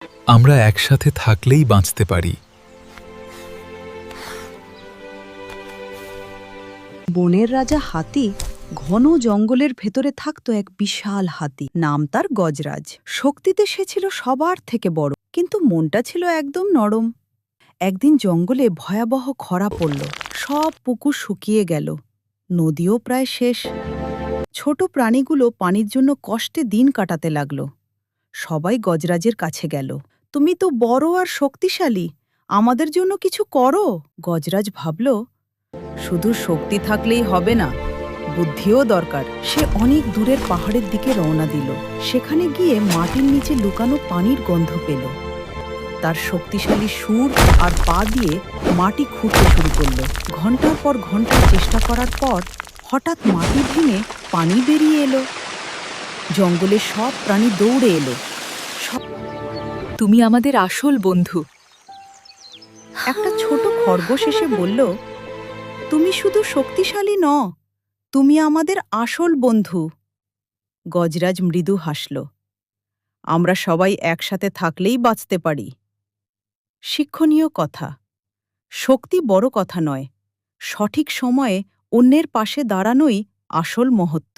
আমরা একসাথে থাকলেই বাঁচতে পারি। বনের রাজা হাতি ঘন জঙ্গলের ভেতরে থাকত এক বিশাল হাতি, নাম তার গজরাজ। শক্তিতে সে ছিল সবার থেকে বড়, কিন্তু মনটা ছিল একদম নরম। একদিন জঙ্গলে ভয়াবহ খরা পড়ল, সব পুকুর শুকিয়ে গেল, নদীও প্রায় শেষ। ছোট প্রাণীগুলো পানির জন্য কষ্টে দিন কাটাতে লাগল। সবাই গজরাজের কাছে গেল। তুমি তো বড় আর শক্তিশালী, আমাদের জন্য কিছু করো। গজরাজ ভাবল, শুধু শক্তি থাকলেই হবে না, বুদ্ধিও দরকার। সে অনেক দূরের পাহাড়ের দিকে রওনা দিল। সেখানে গিয়ে মাটির নিচে লুকানো পানির গন্ধ পেল। তার শক্তিশালী সুর আর পা দিয়ে মাটি খুঁড়তে শুরু করল। ঘন্টার পর ঘন্টা চেষ্টা করার পর হঠাৎ মাটি ভেঙে পানি বেরিয়ে এলো। জঙ্গলের সব প্রাণী দৌড়ে এলো। তুমি আমাদের আসল বন্ধু। একটা ছোট খরগোশ এসে বলল, তুমি শুধু শক্তিশালী ন, তুমি আমাদের আসল বন্ধু। গজরাজ মৃদু হাসল, আমরা সবাই একসাথে থাকলেই বাঁচতে পারি। শিক্ষণীয় কথা, শক্তি বড় কথা নয়, সঠিক সময়ে অন্যের পাশে দাঁড়ানোই আসল মহত্ব।